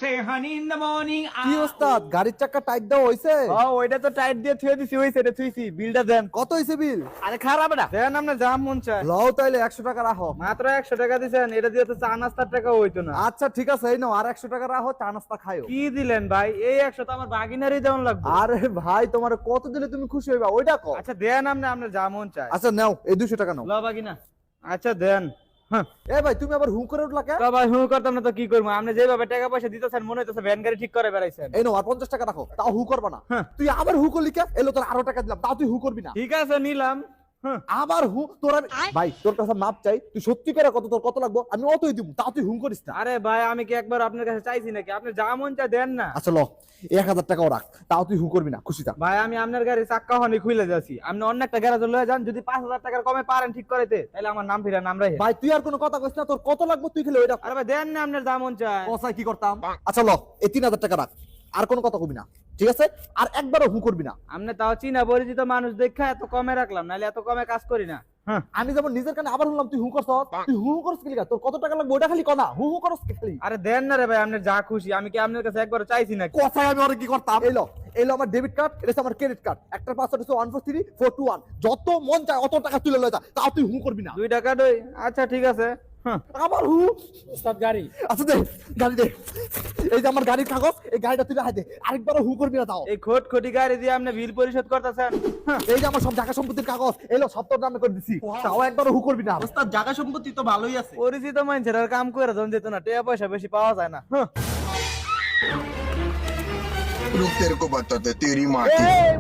Say honey in the morning. কি ওস্তাদ গাড়ির চাকা টাইট দেওয়া হইছে? ওইটা তো টাইট দিয়ে থুয়ে দিছি, হইছে রে, থুইছি। বিলটা দেন। কত হইছে বিল? আরে খারাপ না দেন, আপনি যা মন চায়। লও তাইলে 100 টাকা রাখো। মাত্র 100 টাকা দিছেন, এটা দিয়ে তো চা নাস্তার টাকাও হইতো না। আচ্ছা ঠিক আছে, এই নাও আর 100 টাকা রাখো, চা নাস্তা খাইও। কি দিলেন ভাই? এই 100 তো আমার বাগিনারই দেওয়ান লাগবে। আরে ভাই তোমার কত দিলে তুমি খুশি হইবা ওইটা কও। আচ্ছা দেন, আপনি আপনার যা মন চায়। আচ্ছা নাও এই 200 টাকা নাও। ল বাগিনা। আচ্ছা দেন। হ্যাঁ এ ভাই তুমি আবার হু করে উঠলা কে? তো ভাই হু করতাম না তো কি করবো? আপনি যেভাবে টাকা পয়সা দিতেছেন মনে হইতেছে ভ্যান গাড়ি ঠিক করে বেড়াইছেন। এই নাও আর 50 টাকা রাখো, তাও হু করবা না। হ্যাঁ। তুই আবার হু করলি কে? এলো তোর আরো টাকা দিলাম, তাও তুই হু করবি না। ঠিক আছে নিলাম। হ্যাঁ আবার হু তোর ভাই তোর কাছে মাপ চাই, তুই সত্যি করে কত তোর কত লাগবে আমি অতই দিব, তাও তুই হু করিস না। আরে ভাই আমি কি একবার আপনার কাছে চাইছি নাকি? আপনি যা মন চায় দেন না। আচ্ছা ল 1000 টাকাও রাখ, তাও তুই হু করবি না, খুশি থাক। ভাই আমি আপনার গাড়ি চাক্কা হনি খুলে যাচ্ছি, আপনি অন্য একটা গ্যারাজে লয়ে যান, যদি 5000 টাকার কমে পারেন ঠিক করাইতে তাহলে আমার নাম ফিরা নাম রাখে। ভাই তুই আর কোনো কথা কইস না, তোর কত লাগবে তুই খেলে ওইটা আরে ভাই দেন না, আপনার যা মন চায়। কসাই কি করতাম। আচ্ছা ল এই 3000 টাকা রাখ, আর কোনো কথা কবি না, ঠিক আছে? আর একবারও হু করবি না। আপনি তাও চিনা পরিচিত মানুষ দেখা এত কমে রাখলাম, নাহলে এত কমে কাজ করি না। হ্যাঁ আমি যেমন নিজের কানে আবার শুনলাম তুই হু করছ, তুই হু করছ কি লিগা? তোর কত টাকা লাগবে ওটা খালি কথা, হু হু করছ কি খালি? আরে দেন না রে ভাই, আপনার যা খুশি। আমি কি আপনার কাছে একবার চাইছি নাকি? কথাই আমি ওরে কি করতাম। এলো আমার ডেবিট কার্ড, এটা হচ্ছে আমার ক্রেডিট কার্ড, একটার পাসওয়ার্ড হচ্ছে 143421, যত মন চায় অত টাকা তুলে লয় যা, তাও তুই হু করবি না। 2 টাকা দই। আচ্ছা ঠিক আছে। হ্যাঁ আবার হু। উস্তাদ গাড়ি। আচ্ছা দে গাড়ি দে, এই যে আমার গাড়ির কাগজ, এই গাড়িটা তুই হাতে দে, আরেকবারও হু করবি না তাও। এই খোটি গাড়ি দিয়ে আপনি বিল পরিশোধ করতেছেন? এই যে আমার সব জায়গা সম্পত্তির কাগজ, এলো সব তোর নামে করে দিছি, তাও একবারও হু করবি না। ওস্তাদ জায়গা সম্পত্তি তো ভালোই আছে। পরিচিত মানুষের আর কাম করে যখন যেত না, টাকা পয়সা বেশি পাওয়া যায় না। হ্যাঁ रुक तेरे को बताते तेरी माँ की এই ভাই